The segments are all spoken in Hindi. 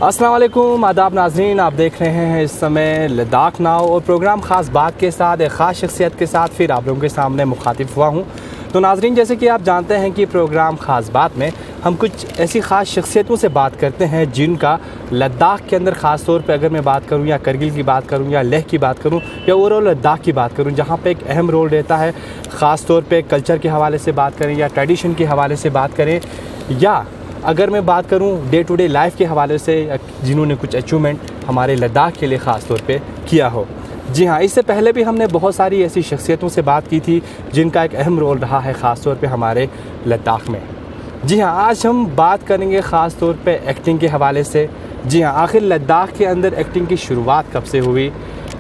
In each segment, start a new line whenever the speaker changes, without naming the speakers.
अस्सलाम वालेकुम, आदाब नाज़रीन। आप देख रहे हैं इस समय लद्दाख नाव और प्रोग्राम ख़ास बात के साथ एक ख़ास शख्सियत के साथ फिर आप लोगों के सामने मुखातिब हुआ हूँ। तो नाज़रीन, जैसे कि आप जानते हैं कि प्रोग्राम ख़ास बात में हम कुछ ऐसी ख़ास शख्सियतों से बात करते हैं जिनका लद्दाख के अंदर ख़ास तौर पे अगर मैं बात करूं या करगिल की बात करूं या लेह की बात करूं या ओवरऑल लद्दाख की बात करूं, जहां पे एक अहम रोल रहता है। ख़ास तौर पे कल्चर के हवाले से बात करें या ट्रेडिशन के हवाले से बात करें, या अगर मैं बात करूं डे टू डे लाइफ के हवाले से जिन्होंने कुछ अचीवमेंट हमारे लद्दाख के लिए ख़ास तौर पे किया हो। जी हाँ, इससे पहले भी हमने बहुत सारी ऐसी शख्सियतों से बात की थी जिनका एक अहम रोल रहा है ख़ास तौर पे हमारे लद्दाख में। जी हाँ, आज हम बात करेंगे ख़ास तौर पे एक्टिंग के हवाले से। जी हाँ, आखिर लद्दाख के अंदर एक्टिंग की शुरुआत कब से हुई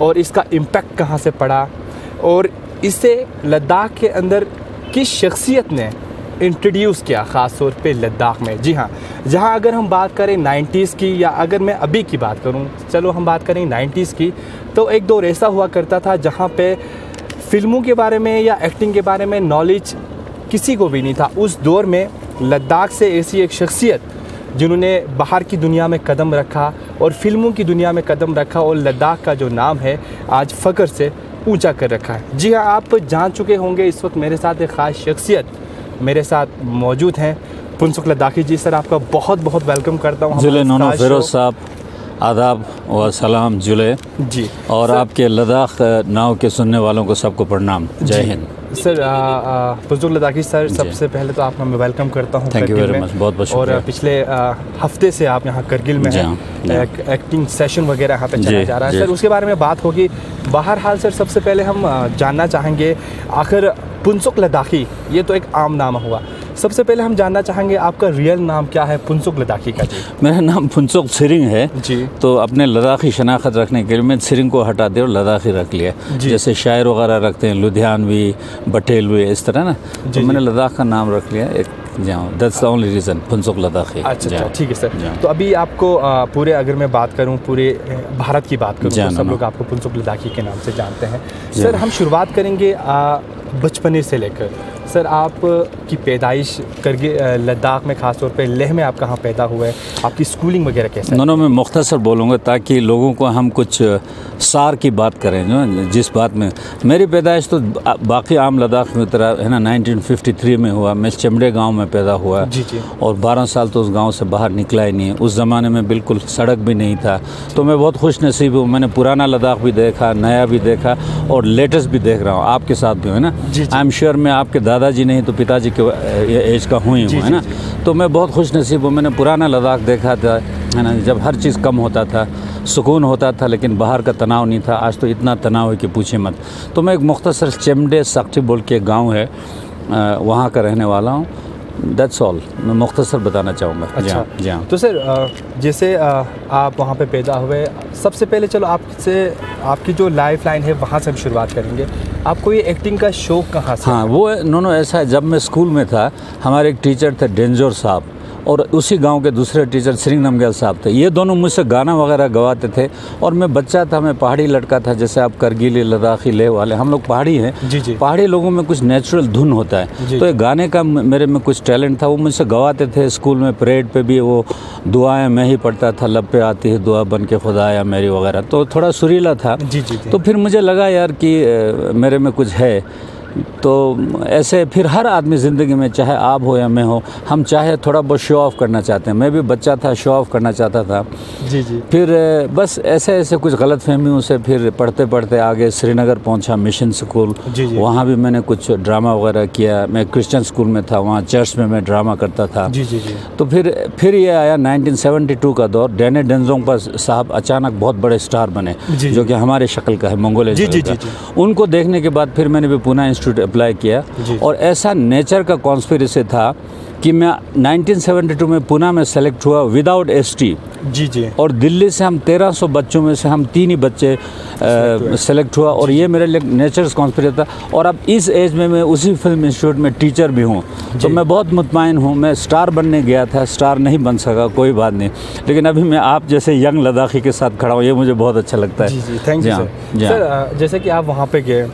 और इसका इम्पेक्ट कहाँ से पड़ा और इससे लद्दाख के अंदर किस शख्सियत ने इंट्रोड्यूस किया ख़ास तौर पे लद्दाख में। जी हाँ, जहाँ अगर हम बात करें 90s की या अगर मैं अभी की बात करूँ, चलो हम बात करें 90s की, तो एक दौर ऐसा हुआ करता था जहाँ पे फ़िल्मों के बारे में या एक्टिंग के बारे में नॉलेज किसी को भी नहीं था। उस दौर में लद्दाख से ऐसी एक शख्सियत जिन्होंने बाहर की दुनिया में कदम रखा और फ़िल्मों की दुनिया में कदम रखा और लद्दाख का जो नाम है आज फ़ख्र से ऊंचा कर रखा है। जी हाँ, आप जान चुके होंगे इस वक्त मेरे साथ एक ख़ास शख्सियत मेरे साथ मौजूद हैं, पुंसुक लद्दाखी जी। सर, आपका बहुत बहुत वेलकम करता हूँ।
जुले नोनो फिरोज़ साहब, आदाब व सलाम जुले जी। और आपके लद्दाख नाव के सुनने वालों को सबको प्रणाम, जय हिंद।
सर, पुंसुक लद्दाखी सर, सबसे पहले तो आपका मैं वेलकम करता हूँ।
थैंक यू वेरी मच, बहुत बहुत शुक्रिया।
और पिछले हफ्ते से आप यहाँ करगिल में हैं, एक्टिंग सेशन वगैरह यहाँ पे चला जा रहा है। सर, उसके बारे में बात होगी। बहरहाल सर, सबसे पहले हम जानना चाहेंगे, आखिर पुंसुक लद्दाखी ये तो एक आम नाम हुआ, सबसे पहले हम जानना चाहेंगे आपका रियल नाम क्या है पुंसुक लद्दाखी का? जी,
मेरा नाम पुंसुक सिरिंग है
जी।
तो अपने लद्दाखी शनाख्त रखने के लिए मैं सिरिंग को हटा दिया और लद्दाखी रख लिया। जैसे शायर वगैरह रखते हैं लुधियानवी, बटेलवी, इस तरह ना, तो मैंने लद्दाख का नाम रख लिया एक। That's the only reason, Phunsukh Ladakhi.
अच्छा, ठीक है सर। तो अभी आपको पूरे, अगर मैं बात करूं पूरे भारत की बात करूं, तो सब लोग आपको पुंसुक लद्दाखी के नाम से जानते हैं। सर, हम शुरुआत करेंगे बचपने से लेकर। सर, आप की पैदाइश करगिल लद्दाख में, ख़ास तौर पे लेह में आप कहाँ पैदा हुए, आपकी स्कूलिंग वगैरह कैसे?
दोनों में मुख्तसर बोलूँगा ताकि लोगों को हम कुछ सार की बात करें। जो जिस बात में मेरी पैदाइश तो बाकी आम लद्दाख में तरह है ना, 1953 में हुआ। मैं चमड़े गांव में पैदा हुआ
जी।
और 12 साल तो उस गांव से बाहर निकला ही नहीं। उस ज़माने में बिल्कुल सड़क भी नहीं था, तो मैं बहुत खुश नसीब हूँ। मैंने पुराना लद्दाख भी देखा, नया भी देखा और लेटेस्ट भी देख रहा हूँ। आपके साथ भी है ना, आई एम श्योर मैं आपके दादाजी नहीं तो पिताजी के एज का हुई हूँ, है ना। तो मैं बहुत खुश नसीब हूँ। मैंने पुराना लद्दाख देखा था, है ना, जब हर चीज़ कम होता था, सुकून होता था, लेकिन बाहर का तनाव नहीं था। आज तो इतना तनाव है कि पूछे मत। तो मैं एक मुख्तसर चमड़े सक्टी बोल के गाँव है, वहाँ का रहने वाला हूँ। दैट्स ऑल, मैं मुख्तसर बताना चाहूँगा।
अच्छा
जी हाँ।
तो सर, जैसे आप वहाँ पे पैदा हुए, सबसे पहले चलो आपसे आपकी जो लाइफ लाइन है वहाँ से हम शुरुआत करेंगे। आपको ये एक्टिंग का शौक़ कहाँ से?
हाँ, वो नो ऐसा है, जब मैं स्कूल में था हमारे एक टीचर थे डेंजोर साहब, और उसी गांव के दूसरे टीचर सिरिंग नमग्याल साहब थे। ये दोनों मुझसे गाना वगैरह गवाते थे और मैं बच्चा था, मैं पहाड़ी लड़का था। जैसे आप करगिली, लद्दाखी, लेह वाले, हम लोग पहाड़ी हैं।
जी।
पहाड़ी लोगों में कुछ नेचुरल धुन होता है, तो ये गाने का मेरे में कुछ टैलेंट था। वो मुझसे गवाते थे स्कूल में, परेड पे भी वो दुआएं मैं ही पढ़ता था, लब पे आती है दुआ बन के खुदाया मेरी वगैरह, तो थोड़ा सुरीला था।
जी।
तो फिर मुझे लगा यार कि मेरे में कुछ है। तो ऐसे फिर हर आदमी ज़िंदगी में, चाहे आप हो या मैं हो, हम चाहे थोड़ा बहुत शो ऑफ़ करना चाहते हैं। मैं भी बच्चा था, शो ऑफ़ करना चाहता था।
जी।
फिर बस ऐसे कुछ गलत फहमियों से फिर पढ़ते पढ़ते आगे श्रीनगर पहुंचा, मिशन स्कूल।
जी।
वहाँ भी मैंने कुछ ड्रामा वगैरह किया। मैं क्रिश्चियन स्कूल में था, वहाँ चर्च में मैं ड्रामा करता था।
जी।
तो फिर ये आया 1972 का दौर। डैने डेंजोंग साहब अचानक बहुत बड़े स्टार बने, जो कि हमारे शक्ल का है, मंगोलियन शक्ल का। उनको देखने के बाद फिर मैंने भी पुणे अप्लाई किया और ऐसा नेचर का कॉन्स्पिरेसी था कि मैं 1972 में पुणे में सेलेक्ट हुआ विदाउट एसटी।
जी। और
दिल्ली से हम 1300 बच्चों में से हम 3 ही बच्चे सेलेक्ट हुआ और ये मेरे लिए नेचर कॉन्स्पिरेसी था। और अब इस एज में मैं उसी फिल्म इंस्टीट्यूट में टीचर भी हूँ, तो मैं बहुत मुतमईन हूँ। मैं स्टार बनने गया था, स्टार नहीं बन सका, कोई बात नहीं, लेकिन अभी मैं आप जैसे यंग लद्दाखी के साथ खड़ा हूँ, ये मुझे बहुत अच्छा लगता है।
जी। Thank you sir. जैसे कि आप वहाँ पे गए,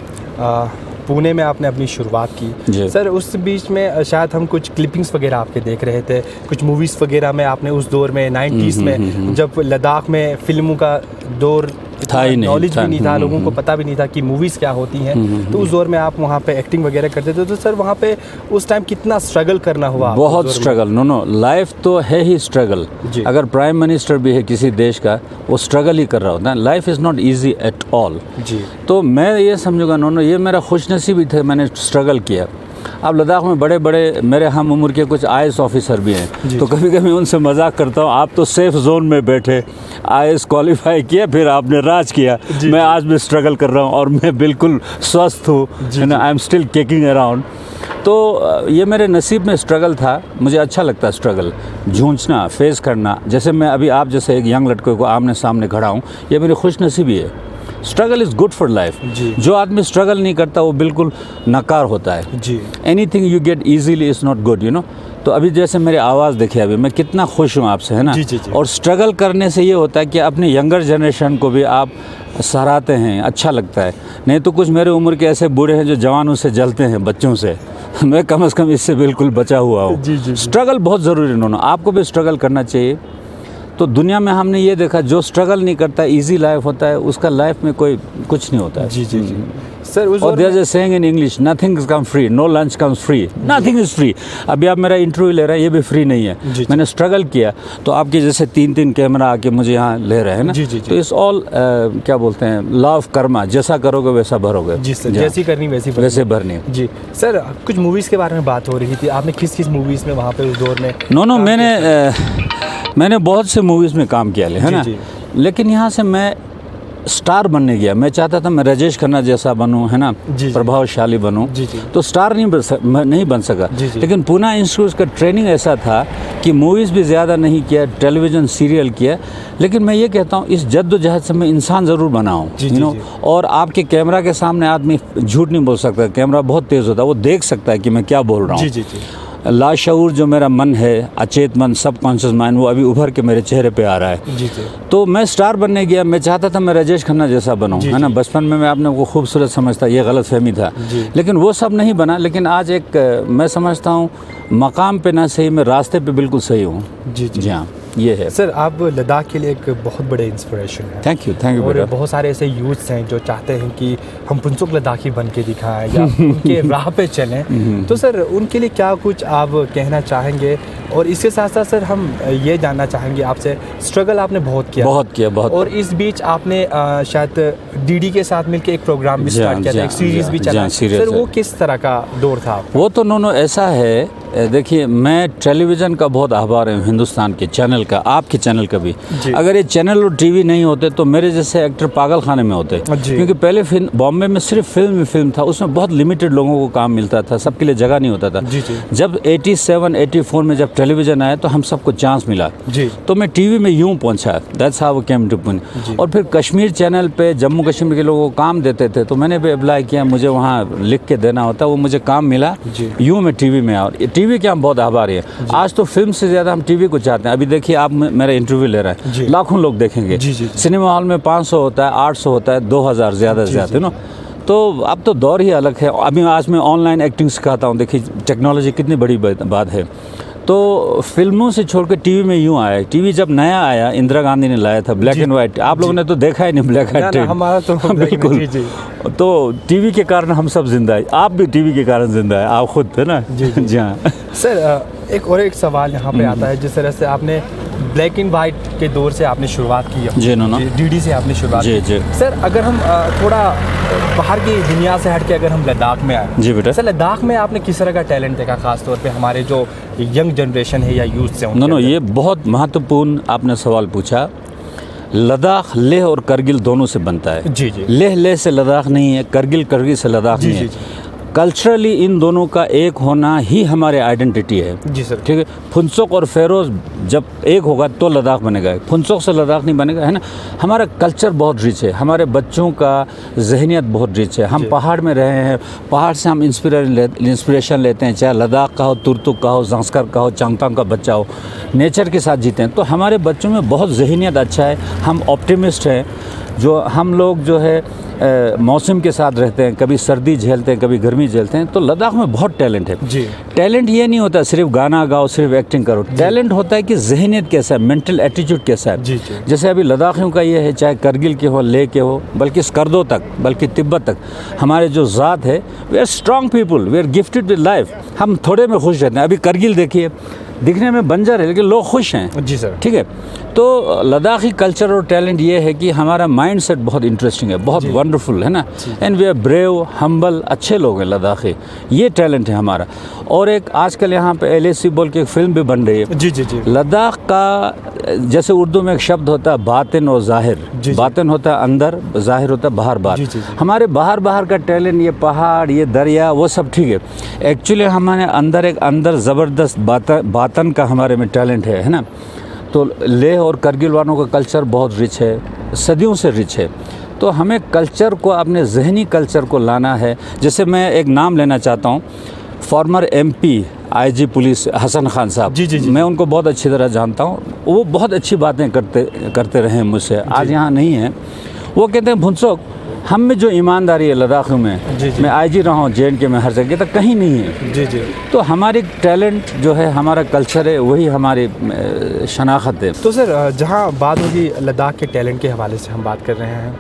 पुणे में आपने अपनी शुरुआत
जी।
की सर, उस बीच में शायद हम कुछ क्लिपिंग्स वगैरह आपके देख रहे थे, कुछ मूवीज़ वगैरह में आपने उस दौर में 90s में जब लद्दाख में फिल्मों का दौर
था ही नहीं,
नॉलेज भी नहीं था, लोगों को पता भी नहीं था कि मूवीज़ क्या होती हैं, तो उस दौर में आप वहाँ पे एक्टिंग वगैरह करते थे, तो सर वहाँ पे उस टाइम कितना स्ट्रगल करना हुआ आपको
बहुत
उस दौर में?
स्ट्रगल। नो लाइफ तो है ही स्ट्रगल।
जी।
अगर प्राइम मिनिस्टर भी है किसी देश का, वो स्ट्रगल ही कर रहा होता है। Life is not easy at all.
जी।
तो मैं ये समझूंगा नो ये मेरा खुशनसीबी थे, मैंने स्ट्रगल किया। अब लद्दाख में बड़े बड़े मेरे हम उम्र के कुछ IAS ऑफिसर भी हैं, तो कभी कभी उनसे मजाक करता हूँ, आप तो सेफ जोन में बैठे, IAS क्वालिफाई किया, फिर आपने राज किया। मैं आज भी स्ट्रगल कर रहा हूँ और मैं बिल्कुल स्वस्थ हूँ, I am still kicking around. तो ये मेरे नसीब में स्ट्रगल था। मुझे अच्छा लगता है स्ट्रगल, जूझना, फेस करना। जैसे मैं अभी आप जैसे एक यंग लड़के को आमने सामने खड़ा हूँ, ये मेरी खुशनसीबी है। Struggle is good for life. जो आदमी स्ट्रगल नहीं करता वो बिल्कुल नकार होता है।
जी।
Anything you get easily is not good, you know. तो अभी जैसे मेरी आवाज़ देखिए, अभी मैं कितना खुश हूँ आपसे, है ना।
जी, जी, जी।
और स्ट्रगल करने से ये होता है कि अपने यंगर जनरेशन को भी आप सराहते हैं, अच्छा लगता है। नहीं तो कुछ मेरे उम्र के ऐसे बूढ़े हैं जो जवानों से जलते हैं, बच्चों से। मैं कम से कम इससे बिल्कुल बचा हुआ हूँ।
जी।
स्ट्रगल बहुत ज़रूरी है, आपको भी स्ट्रगल करना चाहिए। तो दुनिया में हमने ये देखा, जो स्ट्रगल नहीं करता, इजी लाइफ होता है, उसका लाइफ में कोई कुछ नहीं होता है।
जी। सर उस
और there is a saying in English, nothing come free, no lunch comes free, nothing is free. अभी आप मेरा इंटरव्यू ले रहे हैं, ये भी फ्री नहीं है। मैंने स्ट्रगल किया, तो आपके जैसे 3 कैमरा आके मुझे यहाँ ले रहे हैं ना।
जी।
तो इट्स ऑल क्या बोलते हैं, लॉ ऑफ कर्मा, जैसा करोगे वैसा भरोगे।
जी सर, जैसी करनी वैसे
भरनी।
जी सर, कुछ मूवीज़ के बारे में बात हो रही थी, आपने किस किस मूवीज़ में वहाँ पे उस दौर में?
नो मैंने बहुत से मूवीज़ में काम किया है ना, लेकिन यहाँ से मैं स्टार बनने गया। मैं चाहता था मैं राजेश खन्ना जैसा बनूं, है ना, प्रभावशाली बनूं। तो स्टार नहीं बन सका। लेकिन पूना इंस्टीट्यूट का ट्रेनिंग ऐसा था कि मूवीज़ भी ज़्यादा नहीं किया, टेलीविज़न सीरियल किया, लेकिन मैं ये कहता हूँ इस जद्दोजहद से मैं इंसान ज़रूर बना हूँ, यू नो। और आपके कैमरा के सामने आदमी झूठ नहीं बोल सकता, कैमरा बहुत तेज़ होता है, वो देख सकता है कि मैं क्या बोल रहा हूँ। लाशऊर जो मेरा मन है, अचेत मन, सबकॉन्शियस माइंड, वो अभी उभर के मेरे चेहरे पे आ रहा है। तो मैं स्टार बनने गया। मैं चाहता था मैं राजेश खन्ना जैसा बनूं, है ना। बचपन में मैं अपने को खूबसूरत समझता, ये गलत फहमी था, लेकिन वो सब नहीं बना। लेकिन आज एक मैं समझता हूँ मकाम पे ना सही, मैं रास्ते पे बिल्कुल सही हूँ। जी हाँ, ये है
सर। आप लद्दाख के लिए एक बहुत बड़े इंस्पिरेशन है।
थैंक यू
और बहुत सारे ऐसे यूथ्स हैं जो चाहते हैं कि हम पुंसुक लद्दाखी बन के दिखाएं या उनके राह पे चलें। तो सर उनके लिए क्या कुछ आप कहना चाहेंगे? और इसके साथ साथ सर हम ये जानना चाहेंगे आपसे, स्ट्रगल आपने बहुत किया। और इस बीच आपने शायद डीडी के साथ मिलकर एक प्रोग्राम भी स्टार्ट किया था, एक सीरीज़ भी चला। सर वो किस तरह का दौर था?
वो तो ऐसा है, देखिए मैं टेलीविज़न का बहुत आभार है, हिंदुस्तान के चैनल का, आपके चैनल का भी। अगर ये चैनल और टीवी नहीं होते तो मेरे जैसे एक्टर पागल खाने में होते। क्योंकि पहले बॉम्बे में सिर्फ फिल्म था, उसमें बहुत लिमिटेड लोगों को काम मिलता था, सबके लिए जगह नहीं होता था। जब 87-84 में जब टेलीविज़न आया तो हम सबको चांस मिला, तो मैं टीवी में यूँ पहुँचा। That's how came to Pune. और फिर कश्मीर चैनल पे जम्मू कश्मीर के लोगों को काम देते थे, तो मैंने भी अप्लाई किया, मुझे वहाँ लिख के देना होता, वो मुझे काम मिला, यूँ मैं टीवी में आया। टीवी के हम बहुत आभारी हैं। आज तो फिल्म से ज़्यादा हम टीवी को चाहते हैं। अभी देखिए आप मेरा इंटरव्यू ले रहे हैं, लाखों लोग देखेंगे। सिनेमा हॉल में 500 होता है, 800 होता है, 2000 ज़्यादा से ज़्यादा, ना। तो अब तो दौर ही अलग है। अभी आज मैं ऑनलाइन एक्टिंग सिखाता हूँ, देखिए टेक्नोलॉजी कितनी बड़ी बात है। तो फिल्मों से छोड़ के टीवी में यूँ आया। टीवी जब नया आया, इंदिरा गांधी ने लाया था, ब्लैक एंड वाइट। आप लोगों ने तो देखा ही नहीं ब्लैक एंड वाइट,
हमारा तो
बिल्कुल। तो टीवी के कारण हम सब जिंदा है, आप भी टीवी के कारण जिंदा है, आप खुद, है ना। जी हाँ
सर, एक सवाल यहाँ पे आता है, जिस तरह से आपने ब्लैक एंड वाइट के दौर से आपने शुरुआत की है, डीडी से आपने शुरुआत की। सर अगर हम थोड़ा बाहर की दुनिया से हट के अगर हम लद्दाख में आए,
जी बेटा।
सर लद्दाख में आपने किस तरह का टैलेंट देखा, खास तौर पे हमारे जो यंग जनरेशन है या यूथ से?
ये बहुत महत्वपूर्ण आपने सवाल पूछा। लद्दाख लेह और करगिल दोनों से बनता है। लेह से लद्दाख नहीं है, करगिल से लद्दाख नहीं है। कल्चरली इन दोनों का एक होना ही हमारे आइडेंटिटी है।
जी सर।
ठीक है। फुनसुक और फेरोज जब एक होगा तो लद्दाख बनेगा, फुनसुक से लद्दाख नहीं बनेगा, है ना। हमारा कल्चर बहुत रिच है, हमारे बच्चों का जहनियत बहुत रिच है। हम पहाड़ में रहे हैं, पहाड़ से हम इंस्पिरेशन लेते हैं, चाहे लद्दाख का हो, तुर्तुक का हो, ज़ांस्कर का हो, चांगतांग का बच्चा हो, नेचर के साथ जीते हैं। तो हमारे बच्चों में बहुत जहनियत अच्छा है, हम ऑप्टिमिस्ट हैं। जो हम लोग जो है मौसम के साथ रहते हैं, कभी सर्दी झेलते हैं, कभी गर्मी झेलते हैं, तो लद्दाख में बहुत टैलेंट है
जी।
टैलेंट ये नहीं होता सिर्फ गाना गाओ, सिर्फ एक्टिंग करो। टैलेंट होता है कि जहनियत कैसा है, मेंटल एटीट्यूड कैसा है।
जी जी।
जैसे अभी लद्दाखियों का ये है, चाहे करगिल के हो, लेह के हो, बल्कि स्कर्दो तक, बल्कि तिब्बत तक, हमारे जो ज़ात है, we are strong people, we are gifted with life. हम थोड़े में खुश रहते हैं। अभी करगिल देखिए, दिखने में बंजर है लेकिन लोग खुश हैं।
जी सर।
ठीक है, तो लद्दाखी कल्चर और टैलेंट ये है कि हमारा माइंड सेट बहुत इंटरेस्टिंग है, बहुत वंडरफुल है ना। And we are brave, humble, अच्छे लोग हैं लद्दाखी। ये टैलेंट है हमारा। और एक आजकल यहाँ पे LAC बोल के एक फिल्म भी बन रही है।
जी जी जी।
लद्दाख का, जैसे उर्दू में एक शब्द होता है बातिन और जाहिर। बातिन होता है अंदर, जाहिर होता है बाहर बाहर। हमारे बाहर बाहर का टैलेंट, ये पहाड़, ये दरिया, वो सब ठीक है। एक्चुअली हमारे अंदर एक ज़बरदस्त बातन का हमारे में टैलेंट है ना। तो लेह और करगिल वालों का कल्चर बहुत रिच है, सदियों से रिच है। तो हमें कल्चर को, अपने जहनी कल्चर को लाना है। जैसे मैं एक नाम लेना चाहता हूँ, former MP IG police Hasan Khan साहब।
जी जी जी।
मैं उनको बहुत अच्छी तरह जानता हूँ। वो बहुत अच्छी बातें करते रहे हैं मुझसे। आज यहाँ नहीं हैं। वो कहते हैं भुनसोक, हम में जो ईमानदारी है लद्दाख में, मैं IG रहा हूँ JNK में, हर जगह तक कहीं नहीं है।
जी जी। तो
हमारी टैलेंट जो है, हमारा कल्चर है, वही हमारी शनाख्त है।
तो सर, जहाँ बात होगी लद्दाख के टैलेंट के हवाले से हम बात कर रहे हैं,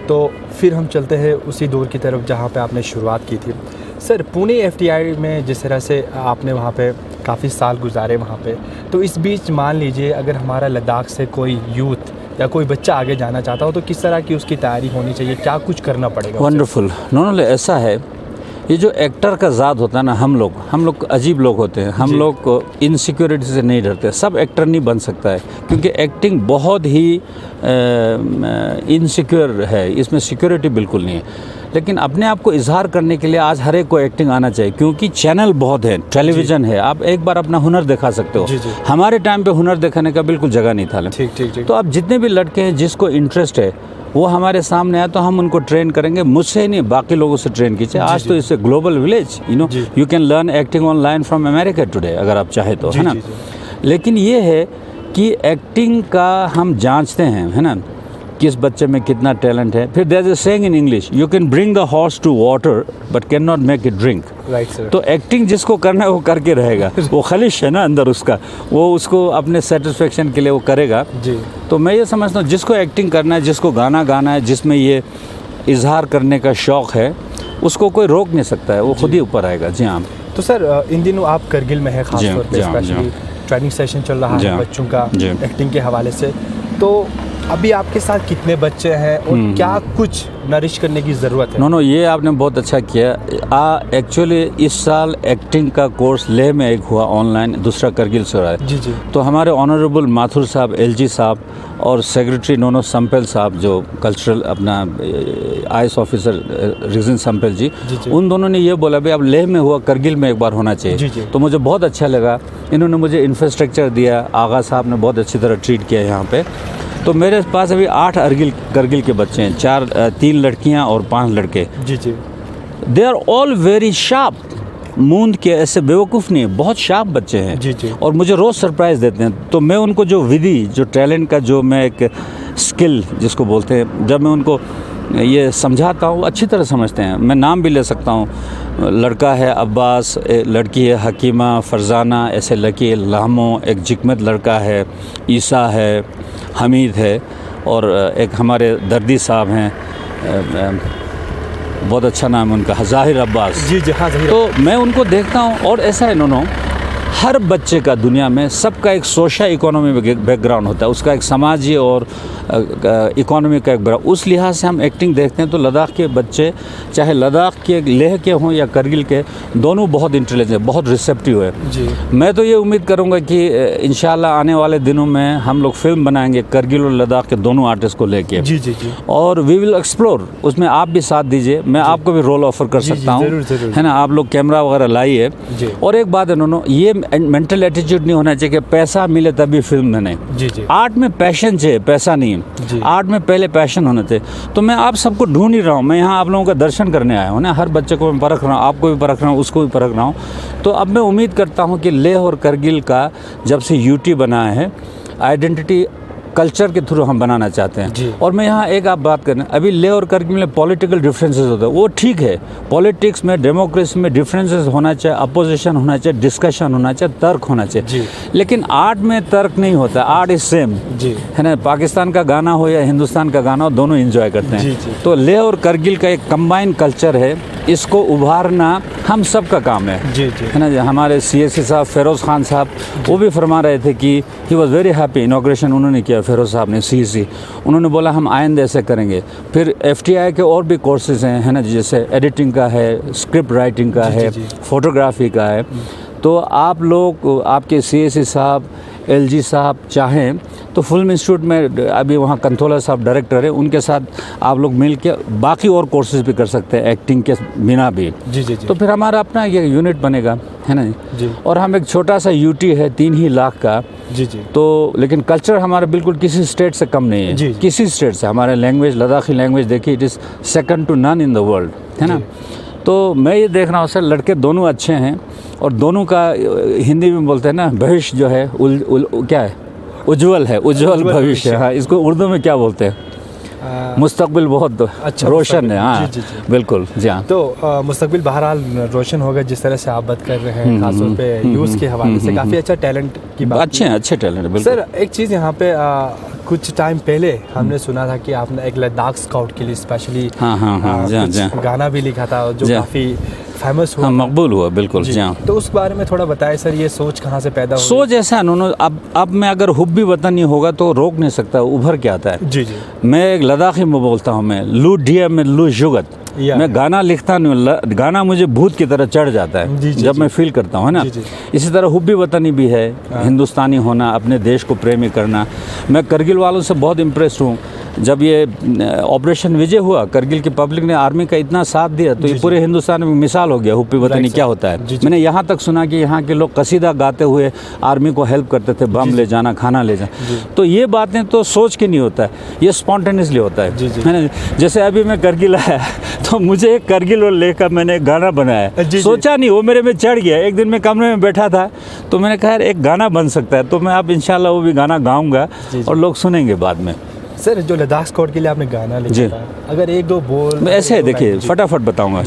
तो फिर हम चलते हैं उसी दौर की तरफ जहाँ पे आपने शुरुआत की थी। सर, पुणे FTI में जिस तरह से आपने वहाँ पे काफ़ी साल गुजारे वहाँ पे, तो इस बीच मान लीजिए अगर हमारा लद्दाख से कोई यूथ या कोई बच्चा आगे जाना चाहता हो, तो किस तरह की उसकी तैयारी होनी चाहिए, क्या कुछ करना पड़ेगा?
वंडरफुल। नॉर्मली ऐसा है, ये जो एक्टर का ज़ात होता है ना, हम लोग अजीब लोग होते हैं। हम लोग इनसिक्योरिटी से नहीं डरते। सब एक्टर नहीं बन सकता है, क्योंकि एक्टिंग बहुत ही इनसिक्योर है, इसमें सिक्योरिटी बिल्कुल नहीं है। लेकिन अपने आप को इजहार करने के लिए आज हर एक को एक्टिंग आना चाहिए, क्योंकि चैनल बहुत है, टेलीविज़न है, आप एक बार अपना हुनर दिखा सकते हो। हमारे टाइम पे हुनर दिखाने का बिल्कुल जगह नहीं था।
ठीक।
तो अब जितने भी लड़के हैं जिसको इंटरेस्ट है, वो हमारे सामने आए तो हम उनको ट्रेन करेंगे। मुझसे ही नहीं, बाकी लोगों से ट्रेन कीजिए। आज तो इससे global village, you can learn acting online from America today, अगर आप चाहे तो, है ना। लेकिन ये है कि एक्टिंग का हम जांचते हैं, है ना, किस बच्चे में कितना टैलेंट है। फिर there is a saying in English, you can bring the horse to water but can not make it drink.
Right sir.
तो एक्टिंग जिसको करना है वो करके रहेगा। वो खलिश है ना अंदर उसका, वो उसको अपने सेटिस्फेक्शन के लिए वो करेगा।
जी।
तो मैं ये समझता हूँ, जिसको एक्टिंग करना है, जिसको गाना गाना है, जिसमें ये इजहार करने का शौक़ है, उसको कोई रोक नहीं सकता है, वो खुद ही ऊपर आएगा। जी हाँ।
तो सर, इन दिनों आप करगिल में है, खास तौर पे स्पेशली ट्रेनिंग सेशन चल रहा है बच्चों का एक्टिंग के हवाले से। तो अभी आपके साथ कितने बच्चे हैं और क्या कुछ नरिश करने की ज़रूरत है?
नो, ये आपने बहुत अच्छा किया। एक्चुअली इस साल एक्टिंग का कोर्स लेह में एक हुआ ऑनलाइन, दूसरा करगिल से हो रहा है।
जी।
तो हमारे ऑनरेबल माथुर साहब, LG साहब और सेक्रेटरी नोनो संपेल साहब, जो कल्चरल अपना IS ऑफिसर रीजन संपेल जी, उन दोनों ने ये बोला भाई अब लेह में हुआ, करगिल में एक बार होना चाहिए। तो मुझे बहुत अच्छा लगा। इन्होंने मुझे इंफ्रास्ट्रक्चर दिया, आगा साहब ने बहुत अच्छी तरह ट्रीट किया यहाँ पे। तो मेरे पास अभी 8 करगिल के बच्चे हैं, 3 लड़कियां और 5 लड़के।
जी।
They are all very sharp. मूंद के ऐसे बेवकूफ़ नहीं, बहुत शार्प बच्चे हैं।
जी।
और मुझे रोज़ सरप्राइज़ देते हैं। तो मैं उनको जो विधि, जो टैलेंट का, जो मैं एक स्किल जिसको बोलते हैं, जब मैं उनको ये समझाता हूँ, अच्छी तरह समझते हैं। मैं नाम भी ले सकता हूँ। लड़का है अब्बास, लड़की है हकीमा, फरजाना, ऐसे लड़की है लामो, एक जिकमत लड़का है, ईसा है, हमीद है, और एक हमारे दर्दी साहब हैं, बहुत अच्छा नाम है उनका, ज़ाहिर अब्बास।
जी हाँ।
तो मैं उनको देखता हूँ, और ऐसा है इन्होंने, हर बच्चे का दुनिया में सबका एक सोशल इकोनॉमी बैकग्राउंड होता है, उसका एक समाजी और इकोनॉमी का एक बैकग्राउंड। उस लिहाज से हम एक्टिंग देखते हैं तो लद्दाख के बच्चे, चाहे लद्दाख के लेह के हों या करगिल के, दोनों बहुत इंटेलिजेंट, बहुत रिसेप्टिव है।
जी।
मैं तो ये उम्मीद करूँगा कि इंशाल्लाह आने वाले दिनों में हम लोग फिल्म बनाएंगे करगिल और लद्दाख के दोनों आर्टिस्ट को लेके।
जी।
और वी विल एक्सप्लोर, उसमें आप भी साथ दीजिए, मैं आपको भी रोल ऑफर कर सकता हूँ, है ना। आप लोग कैमरा वगैरह लाइए। और एक बात इन्होंने, ये मेंटल एटीट्यूड नहीं होना चाहिए कि पैसा मिले तभी फिल्म बने।
जी।
आर्ट में पैशन चाहिए, पैसा नहीं। आर्ट में पहले पैशन होने थे। तो मैं आप सबको ढूंढ ही रहा हूँ, मैं यहाँ आप लोगों का दर्शन करने आया हूँ ना। हर बच्चे को मैं परख रहा हूँ, आपको भी परख रहा हूँ, उसको भी परख रहा हूँ। तो अब मैं उम्मीद करता हूँ कि लेह और करगिल का जब से UT बना है, आइडेंटिटी कल्चर के थ्रू हम बनाना चाहते
जी।
हैं। और मैं यहाँ एक आप बात करें, अभी लेह और करगिल में पॉलिटिकल डिफरेंसेस होते हैं, वो ठीक है, पॉलिटिक्स में डेमोक्रेसी में डिफरेंसेस होना चाहिए, अपोजिशन होना चाहिए, डिस्कशन होना चाहिए, तर्क होना चाहिए
जी।
लेकिन आर्ट में तर्क नहीं होता, आर्ट इज सेम
जी।
है ना। पाकिस्तान का गाना हो या हिंदुस्तान का गाना हो, दोनों एंजॉय करते हैं।
जी, जी।
तो लेह और करगिल का एक कंबाइंड कल्चर है, इसको उभारना हम सब का काम है।
जी, जी।
है ना। हमारे CSC साहब फ़िरोज़ खान साहब वो भी फरमा रहे थे कि he was very happy, inauguration उन्होंने किया फ़िरोज़ साहब ने CSC, उन्होंने बोला हम आइंदा ऐसे करेंगे। फिर FTI के और भी कोर्सेज़ हैं, है ना, जैसे एडिटिंग का है, स्क्रिप्ट राइटिंग का है, फोटोग्राफी का है। तो आप लोग, आपके CSC साहब, LG साहब चाहें तो फिल्म इंस्टीट्यूट में अभी वहाँ कंथोला साहब डायरेक्टर है, उनके साथ आप लोग मिल के बाकी और कोर्सेज भी कर सकते हैं एक्टिंग के बिना भी।
जी, जी, जी।
तो फिर हमारा अपना ये यूनिट बनेगा, है ना
जी।
और हम एक छोटा सा UT है 3 ही लाख का।
जी, जी।
तो लेकिन कल्चर हमारा बिल्कुल किसी स्टेट से कम नहीं है।
जी।
किसी स्टेट से हमारा लैंग्वेज, लद्दाखी लैंग्वेज देखिए, it is second to none in the world, है ना। तो मैं ये देख रहा हूँ सर, लड़के दोनों अच्छे हैं और दोनों का हिंदी में बोलते हैं ना, भविष्य जो है क्या है, उज्जवल है, उज्जवल भविष्य। हाँ, इसको उर्दू में क्या बोलते हैं? मुस्तकबिल बहुत
अच्छा
रोशन है। हाँ,
जी, जी, जी।
बिल्कुल जी हाँ।
तो मुस्तकबिल बहरहाल रोशन होगा, जिस तरह से आप बात कर रहे हैं, खासतौर पे यूथ के हवाले से काफ़ी अच्छा टैलेंट की बात।
अच्छे टैलेंट है बिल्कुल।
सर एक चीज़ यहाँ पे कुछ टाइम पहले हमने सुना था कि आपने एक लद्दाख स्काउट के लिए स्पेशली गाना भी लिखा था जो काफ़ी फेमस हुआ,
मकबूल हुआ, बिल्कुल जी हाँ।
तो उस बारे में थोड़ा बताएं सर, ये सोच कहाँ से पैदा हुई?
सोच ऐसा उन्होंने, अब मैं अगर हुब्बी वतनी होगा तो रोक नहीं सकता, उभर के आता है।
जी, जी। मैं
एक लद्दाखी में बोलता हूँ, मैं लू डिया में लू जुगत, मैं गाना लिखता नहीं, गाना मुझे भूत की तरह चढ़ जाता है। जी, जब मैं फील करता हूँ, है ना। इसी तरह हुब्बी वतनी भी है, हिंदुस्तानी होना, अपने देश को प्रेमी करना। मैं करगिल वालों से बहुत इम्प्रेस्ड हूँ। जब ये ऑपरेशन विजय हुआ, करगिल की पब्लिक ने आर्मी का इतना साथ दिया, तो ये पूरे हिंदुस्तान में मिसाल हो गया हुब्बी वतनी क्या होता है। मैंने यहाँ तक सुना कि यहाँ के लोग कसीदा गाते हुए आर्मी को हेल्प करते थे, बम ले जाना, खाना ले जाना। तो ये बातें तो सोच के नहीं होता है, ये स्पॉन्टेनियसली होता है ना। जैसे अभी मैं करगिल आया तो मुझे एक करगिल और लेकर मैंने एक गाना बनाया, सोचा नहीं, वो मेरे में चढ़ गया। एक दिन मैं कमरे में बैठा था तो मैंने कहा यार एक गाना बन सकता है, तो मैं अब इंशाल्लाह वो भी गाना गाऊंगा और लोग सुनेंगे बाद में।
सर जो लद्दाख स्काउट के लिए आपने गाना लिखा था, अगर एक दो बोल
ऐसे है, देखिए फटाफट बताऊंगा।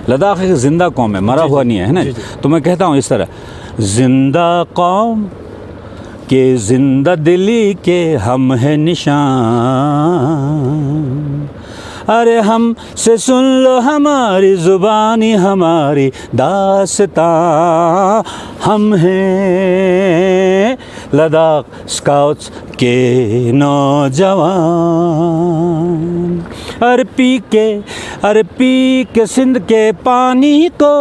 लद्दाख एक जिंदा कौम है, मरा हुआ नहीं है ना। तो मैं कहता हूँ इस तरह, जिंदा कौम के जिंदा दिली के हम है निशान, अरे हम से सुन लो हमारी ज़ुबानी, हमारी दास्तां, हम हैं लद्दाख स्काउट्स के नौजवान। अरे पी के सिंध के पानी को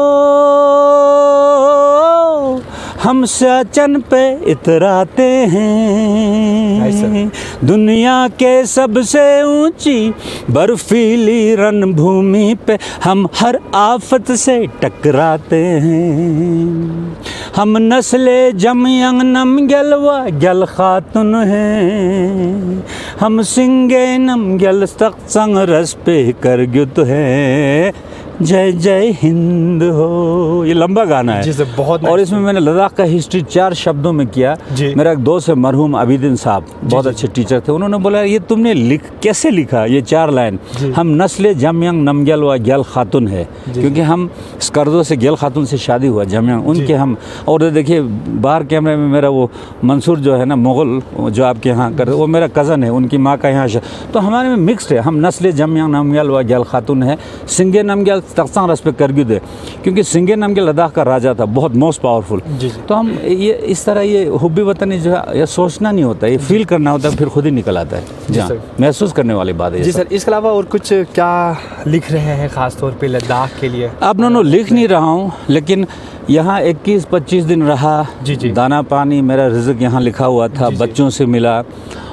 हम सचन पे इतराते हैं, दुनिया के सबसे ऊंची बर्फीली रणभूमि पे हम हर आफत से टकराते हैं। हम नस्ले जमयंग नमग्यल व ग्यल खातुन हैं, हम सिंगे नमग्यल तख्त संग रस पे करगुत है, जय जय हिंद हो। ये लंबा गाना है
जी, बहुत। और
इसमें मैंने लद्दाख का हिस्ट्री 4 शब्दों में किया। मेरा एक दोस्त है मरहूम अबीदीन साहब, बहुत अच्छे टीचर थे, उन्होंने बोला ये तुमने कैसे लिखा ये 4 लाइन? हम नस्ले जमयंग नमग्यल व ग्यल खातुन है, क्योंकि हम स्कर्दो से ग्यल खातुन से शादी हुआ, जमयंग उनके हम। और देखिए बाहर कैमरे में मेरा वो मंसूर जो है ना, मुग़ल जो आपके यहाँ कर, वो मेरा कज़न है, उनकी माँ का यहाँ। तो हमारे में मिक्सड है, हम नस्ले जमयंग नमग्यल व ग्यल खातुन है। सिंगे नमग्यल तख्तां रस पे करगिद है, क्योंकि सिंगे नमग्यल लद्दाख का राजा था, बहुत मोस्ट पावरफुल। तो हम ये इस तरह ये हुब्बी वतनी जो है, ये सोचना नहीं होता, ये फील करना होता है, फिर खुद ही निकल आता है। जी महसूस करने वाली बात है।
जी सर, इसके अलावा और कुछ क्या लिख रहे हैं खास तौर पे लद्दाख के लिए?
अब नो लिख नहीं रहा हूँ, लेकिन यहाँ 21-25 दिन रहा, दाना पानी मेरा रिज़्क यहाँ लिखा हुआ था, बच्चों से मिला,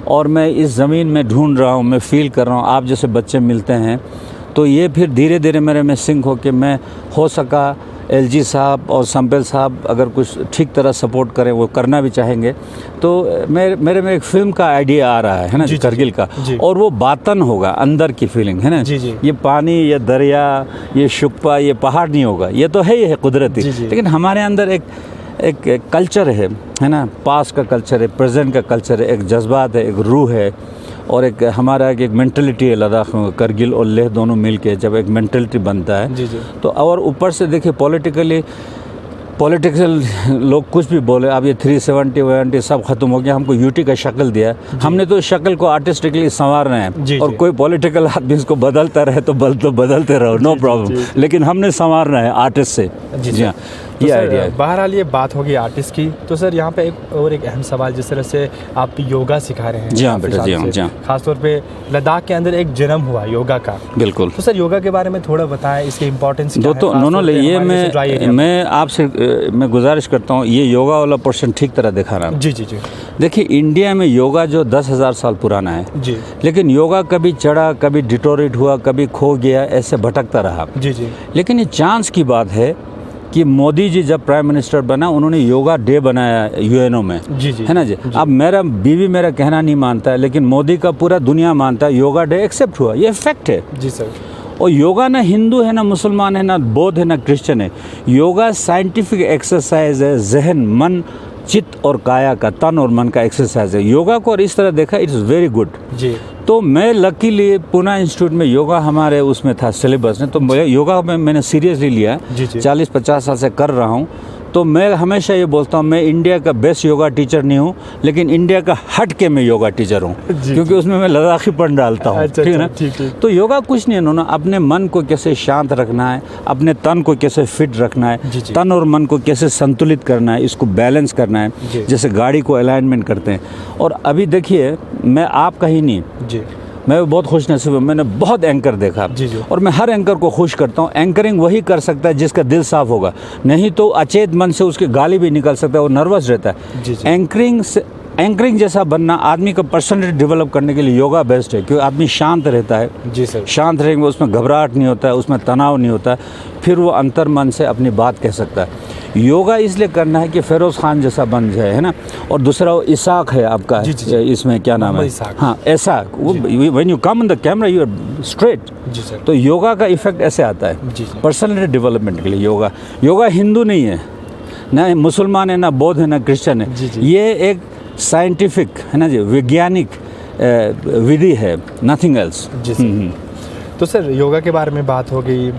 और मैं इस ज़मीन में ढूंढ रहा हूँ, मैं फील कर रहा हूँ, आप जैसे बच्चे मिलते हैं तो ये फिर धीरे धीरे मेरे में सिंक हो के मैं हो सका LG साहब और संपेल साहब अगर कुछ ठीक तरह सपोर्ट करें, वो करना भी चाहेंगे, तो मेरे में एक फिल्म का आइडिया आ रहा है ना, करगिल का, और वो बातन होगा, अंदर की फीलिंग है ना। ये पानी, ये दरिया, ये शुक्पा, ये पहाड़ नहीं होगा, ये तो है ही है कुदरती, लेकिन हमारे अंदर एक कल्चर है ना, पास का कल्चर है, प्रेजेंट का कल्चर है, एक जज्बात है, एक रूह है, और एक हमारा एक मेंटलिटी है लद्दाख में। करगिल और लेह दोनों मिल के जब एक मेंटलिटी बनता है
जी जी।
तो, और ऊपर से देखिए पॉलिटिकल लोग कुछ भी बोले, अब ये 370 सब खत्म हो गया, हमको यूटी का शक्ल दिया है, हमने तो शक्ल को आर्टिस्टिकली संवारना है, और कोई पॉलिटिकल आदमी इसको बदलता रहे तो बदलते रहो, नो प्रॉब्लम, लेकिन हमने संवारना है आर्टिस्ट से। जी हाँ,
तो
ये आइडिया है।
बहरहाल ये बात होगी आर्टिस्ट की। तो सर यहाँ पे एक अहम सवाल, जिस तरह से आप योगा सिखा रहे हैं।
जी हाँ बेटा, जी हाँ, जी हाँ।
खासतौर पे लद्दाख के अंदर एक जन्म हुआ योगा का।
बिल्कुल।
तो सर योगा के बारे में थोड़ा बताएं, इसकी इम्पोर्टेंस क्या है?
ये मैं आपसे मैं गुजारिश करता हूँ, ये योगा वाला पोर्शन ठीक तरह दिखा रहा हूँ।
जी जी जी।
देखिए इंडिया में योगा जो 10,000 साल पुराना है
जी,
लेकिन योगा कभी चढ़ा, कभी डिटोरेट हुआ, कभी खो गया, ऐसे भटकता रहा।
जी जी।
लेकिन ये चांस की बात है कि मोदी जी जब प्राइम मिनिस्टर बना, उन्होंने योगा डे बनाया यूएनओ में।
जी जी।
है ना जी। अब मेरा बीवी मेरा कहना नहीं मानता है, लेकिन मोदी का पूरा दुनिया मानता है, योगा डे एक्सेप्ट हुआ, ये फैक्ट है।
जी सर।
और योगा ना हिंदू है, ना मुसलमान है, ना बौद्ध है, ना क्रिश्चियन है। योगा साइंटिफिक एक्सरसाइज है, जहन, मन, चित्त और काया का, तन और मन का एक्सरसाइज है। योगा को और इस तरह देखा, इट इज़ वेरी गुड।
जी।
तो मैं लकीली पुणे इंस्टीट्यूट में योगा हमारे उसमें था सिलेबस में, तो योगा में मैंने सीरियसली लिया। 40-50 साल से कर रहा हूँ। तो मैं हमेशा ये बोलता हूँ, मैं इंडिया का बेस्ट योगा टीचर नहीं हूँ, लेकिन इंडिया का हट के मैं योगा टीचर हूँ, क्योंकि उसमें मैं लद्दाखीपन डालता हूँ। ठीक है ना। तो योगा कुछ नहीं है, उन्होंने अपने मन को कैसे शांत रखना है, अपने तन को कैसे फिट रखना है, तन और मन को कैसे संतुलित करना है, इसको बैलेंस करना है, जैसे गाड़ी को अलाइनमेंट करते हैं। और अभी देखिए, मैं आपका ही नहीं जी, मैं बहुत खुश नसीब हूँ, मैंने बहुत एंकर देखा। जी जी। और मैं हर एंकर को खुश करता हूँ। एंकरिंग वही कर सकता है जिसका दिल साफ होगा, नहीं तो अचेत मन से उसकी गाली भी निकल सकता है, वो नर्वस रहता है। जी जी। एंकरिंग जैसा बनना, आदमी का पर्सनैलिटी डेवलप करने के लिए योगा बेस्ट है, क्योंकि आदमी शांत रहता है। जी सर। शांत रहेंगे, उसमें घबराहट नहीं होता है, उसमें तनाव नहीं होता है, फिर वो अंतर मन से अपनी बात कह सकता है। योगा इसलिए करना है कि फेरोज खान जैसा बन जाए, है ना। और दूसरा वो इसाक है आपका। जी जी। इसमें क्या नाम है? हाँ, Ishaq. When you come in the camera you are straight. जी सर। तो योगा का इफेक्ट ऐसे आता है पर्सनैलिटी डेवलपमेंट के लिए। योगा हिंदू नहीं है, ना मुसलमान है, ना बौद्ध है, ना क्रिश्चियन है। जी जी। ये एक साइंटिफिक है ना जी, वैज्ञानिक विधि है, नथिंग एल्स। जी सर।
तो सर योगा के बारे में बात हो गई,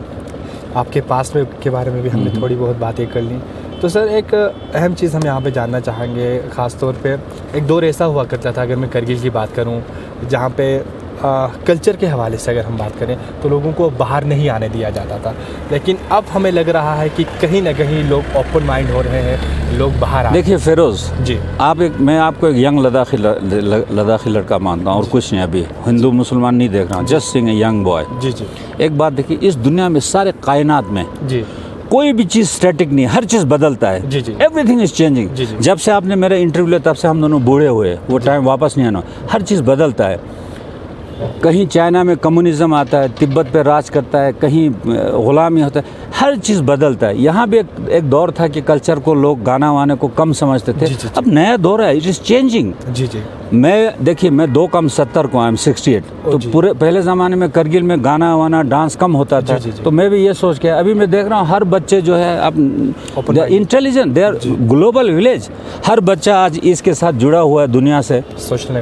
आपके पास में के बारे में भी हमने थोड़ी बहुत बातें कर ली। तो सर एक अहम चीज़ हम यहाँ पे जानना चाहेंगे, ख़ास तौर पे एक दौर ऐसा हुआ करता था, अगर मैं करगिल की बात करूँ, जहाँ पे कल्चर के हवाले से अगर हम बात करें तो लोगों को बाहर नहीं आने दिया जाता था। लेकिन अब हमें लग रहा है कि कहीं ना कहीं लोग ओपन माइंड हो रहे हैं, लोग बाहर आ।
देखिए फेरोज़ जी, मैं आपको एक यंग लद्दाखी लड़का मानता हूँ, और कुछ नहीं, अभी हिंदू मुसलमान नहीं देख रहा हूँ, just sing a young boy. जी जी। एक बात देखिए, इस दुनिया में सारे कायनात में जी कोई भी चीज़ स्टैटिक नहीं, हर चीज़ बदलता है। जी जी। Everything is changing. जब से आपने मेरा इंटरव्यू लिया तब से हम दोनों बूढ़े हुए, वो टाइम वापस नहीं आना। हर चीज़ बदलता है। कहीं चाइना में कम्युनिज्म आता है, तिब्बत पे राज करता है, कहीं ग़ुलामी होता है, हर चीज़ बदलता है। यहाँ भी एक दौर था कि कल्चर को लोग गाना वाने को कम समझते थे। जी। अब नया दौर है, इट इज़ चेंजिंग। जी जी। देखिए मैं 2 कम 70 को, आई एम 68। तो पूरे पहले ज़माने में करगिल में गाना वाना डांस कम होता था। जी। तो मैं भी ये सोच के, अभी मैं देख रहा हूँ हर बच्चे जो है अब intelligent, they are global village. हर बच्चा आज इसके साथ जुड़ा हुआ है दुनिया से,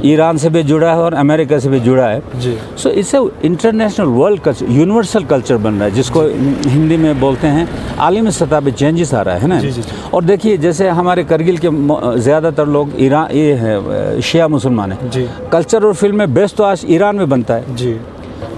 ईरान से भी जुड़ा है और अमेरिका से भी जुड़ा है। जी। सो इससे international world culture, universal culture बन रहा है, जिसको हिंदी में बोलते हैं आलमी सतह पे चेंजेस आ रहा है ना। जी। और देखिए जैसे हमारे करगिल के ज़्यादातर लोग ईरान ये है शिया मुसलमान है जी। कल्चर और फिल्म में बेस्ट तो आज ईरान में बनता है जी।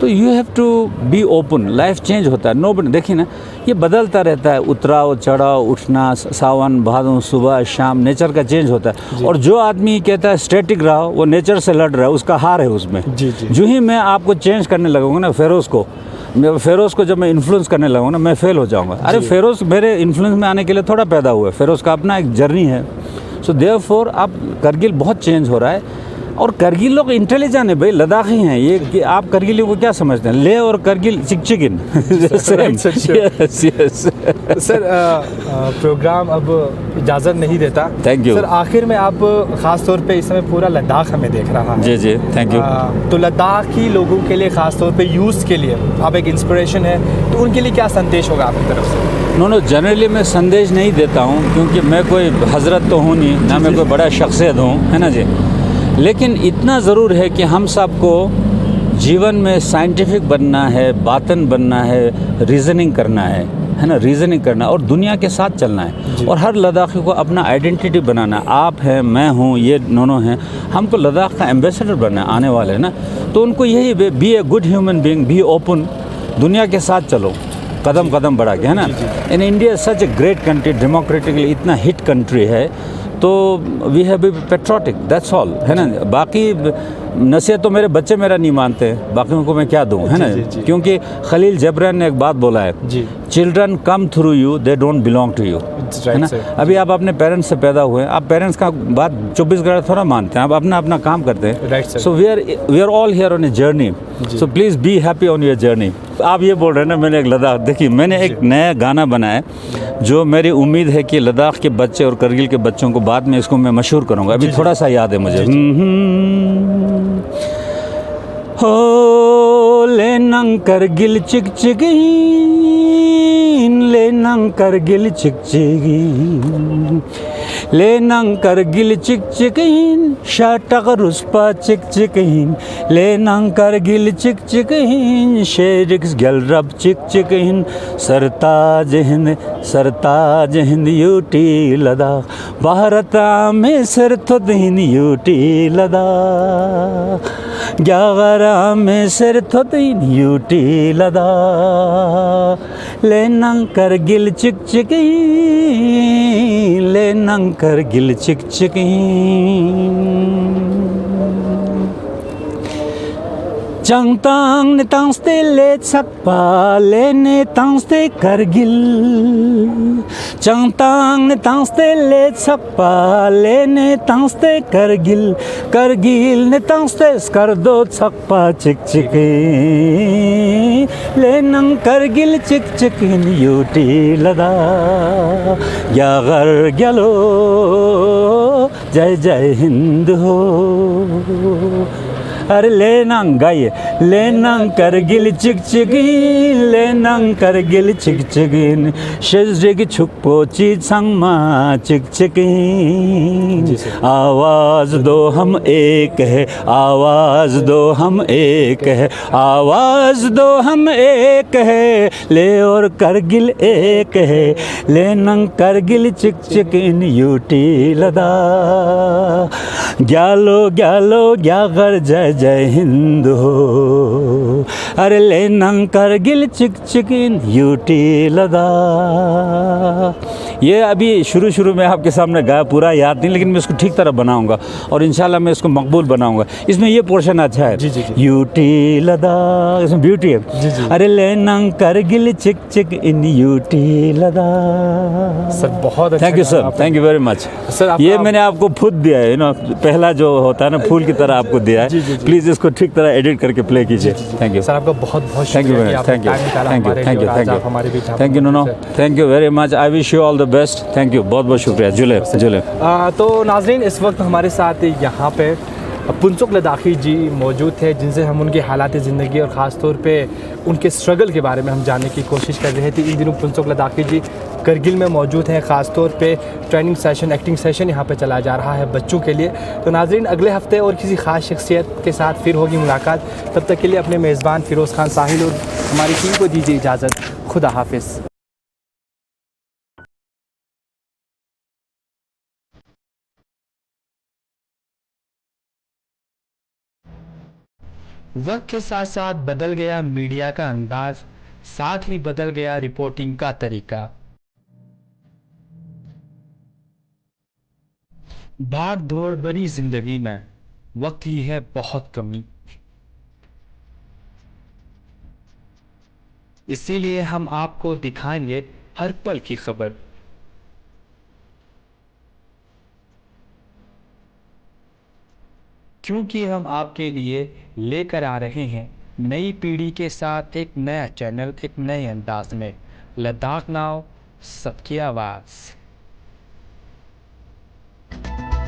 तो you have to be open, life change होता है। नो देखिए ना, ये बदलता रहता है, उतराव चढ़ाव, उठना, सावन भादों, सुबह शाम, नेचर का चेंज होता है। और जो आदमी कहता है स्टैटिक रहो, वो नेचर से लड़ रहा है, उसका हार है उसमें। जी। जो ही मैं आपको चेंज करने लगूंगा ना, फेरोज़ को जब मैं इन्फ्लुएंस करने लगूंगा ना, मैं फेल हो जाऊंगा। अरे फेरोज़ मेरे इन्फ्लुएंस में आने के लिए थोड़ा पैदा हुआ है, फेरोज़ का अपना एक जर्नी है। सो देयरफॉर अब करगिल बहुत चेंज हो रहा है। और करगिल लोग इंटेलिजेंट है भाई, लद्दाखी हैं ये, कि आप करगिलियों को क्या समझते हैं? ले और करगिल चिकन।
सर प्रोग्राम अब इजाज़त नहीं देता।
Thank you
sir. आखिर में आप ख़ास तौर पे इस समय पूरा लद्दाख हमें देख रहा है।
जी जी, थैंक यू।
तो लद्दाखी लोगों के लिए, ख़ास तौर पे यूथ के लिए आप एक इंस्पिरेशन है, तो उनके लिए क्या संदेश होगा आपकी तरफ से?
नो जनरली मैं संदेश नहीं देता हूँ, क्योंकि मैं कोई हजरत तो हूँ नहीं, ना मैं कोई बड़ा शख्सियत हूँ, है ना जी। लेकिन इतना ज़रूर है कि हम सबको जीवन में साइंटिफिक बनना है, बातन बनना है, रीज़निंग करना है ना, रीज़निंग करना और दुनिया के साथ चलना है। और हर लद्दाखी को अपना आइडेंटिटी बनाना। आप हैं, मैं हूँ, ये दोनों हैं, हमको लद्दाख का एम्बेसडर बनना है आने वाले ना। तो उनको यही be a good human being, be open, दुनिया के साथ चलो कदम कदम बढ़ा के, है ना। In India such a great country, democratically इतना हिट कंट्री है, तो we have be patriotic, that's all, है ना। बाकी नसीहत तो मेरे बच्चे मेरा नहीं मानते, बाकियों को मैं क्या दूं, है ना। क्योंकि खलील जिब्रान ने एक बात बोला है, children come through you, they don't belong to you, है ना। अभी आप अपने पेरेंट्स से पैदा हुए हैं, आप पेरेंट्स का बात 24 घंटा थोड़ा मानते हैं, आप अपना अपना काम करते हैं। So we are all here on a journey, so please be happy on your journey. आप ये बोल रहे हैं ना, मैंने एक लद्दाख, देखिए मैंने एक नया गाना बनाया जो मेरी उम्मीद है कि लद्दाख के बच्चे और करगिल के बच्चों को बाद में इसको मैं मशहूर करूँगा। अभी थोड़ा सा याद है मुझे। हो ले नंग करगिल चिक चिकीन, ले नंग करगिल चिक चिकीन, ले नंग करगिल चिक चिकीन, शाटक रुस्पा चिक चिकीन, ले नंग करगिल चिक चिकीन, शेरिक्स गल रब चिक चिकीन, सरताज हिंद यूटी लद्दाख, भारत में सर थुद हिंद यूटी लद्दाख, ग्यागरा में सर थुद हिंद यूटी लद्दाख, ले नंग करगिल चिक चिकीन, ले नंग करगिल चिक चिकीन, चंगतांग ने तांगस्ते ले सकपा लेने तांगस्ते करगिल, चंगतांग ने तांगस्ते ले सकपा लेने तांगस्ते करगिल, करगिल ने तांगस्ते कर दो सकपा चिक चिकीन, ले नंग करगिल चिक चिकीन यूटी लद्दाख, ग्यागर ग्यालो जय जय हिंद हो। अरे ले नंग गाइए, ले नंग करगिल चिक चिकीन, ले नंग करगिल चिक चिकीन, शिजरिग छुपो चीज संगमा चिक चिकीन, आवाज दो हम एक है, आवाज दो हम एक है, आवाज दो हम एक है, ले और करगिल एक है, ले नंग करगिल चिक चिकीन यूटी लद्दाख, ग्यालो ग्यालो ग्यागर जय जय हिंद हो। अरे ले नंग करगिल चिक चिकीन यूटी लद्दाख। ये अभी शुरू में आपके सामने गाया, पूरा याद नहीं, लेकिन मैं इसको ठीक तरह बनाऊंगा और इंशाल्लाह मैं इसको मकबूल बनाऊंगा। इसमें ये पोर्शन अच्छा है, यूटी लद्दाख, इसमें ब्यूटी है। अरे ले नंग करगिल चिक चिक इन यूटी लद्दाख।
सर बहुत अच्छा,
thank you sir, thank you very much sir. ये मैंने आपको खुद दिया है ना, पहला जो होता है ना फूल की तरह आपको दिया है। प्लीज़ इसको ठीक तरह एडिट करके प्ले कीजिए। थैंक यू
सर, आपका बहुत बहुत
थैंक यू,
शुक्रिया।
Thank you, thank you, thank you, thank you, thank you, no thank you very much. I wish you all the best. Thank you, बहुत बहुत शुक्रिया। जुले जुले।
तो नाजरीन, इस वक्त हमारे साथ यहाँ पे पुंसुक लद्दाखी जी मौजूद थे, जिनसे हम उनकी हालात ज़िंदगी और ख़ास तौर पे उनके स्ट्रगल के बारे में हम जानने की कोशिश कर रहे थे। इन दिनों पुंसुक लद्दाखी जी करगिल में मौजूद हैं, ख़ास तौर पे ट्रेनिंग सेशन, एक्टिंग सेशन यहाँ पे चला जा रहा है बच्चों के लिए। तो नाजरीन, अगले हफ्ते और किसी ख़ास शख्सियत के साथ फिर होगी मुलाकात। तब तक के लिए अपने मेज़बान फ़िरोज़ खान साहिल और हमारी टीम को दीजिए इजाज़त। खुदा हाफिज़। वक्त के साथ साथ बदल गया मीडिया का अंदाज, साथ ही बदल गया रिपोर्टिंग का तरीका। भाग दौड़ भरी जिंदगी में वक्त की है बहुत कमी, इसीलिए हम आपको दिखाएंगे हर पल की खबर। क्योंकि हम आपके लिए लेकर आ रहे हैं नई पीढ़ी के साथ एक नया चैनल, एक नए अंदाज में। लद्दाख नाउ, सबकी आवाज़।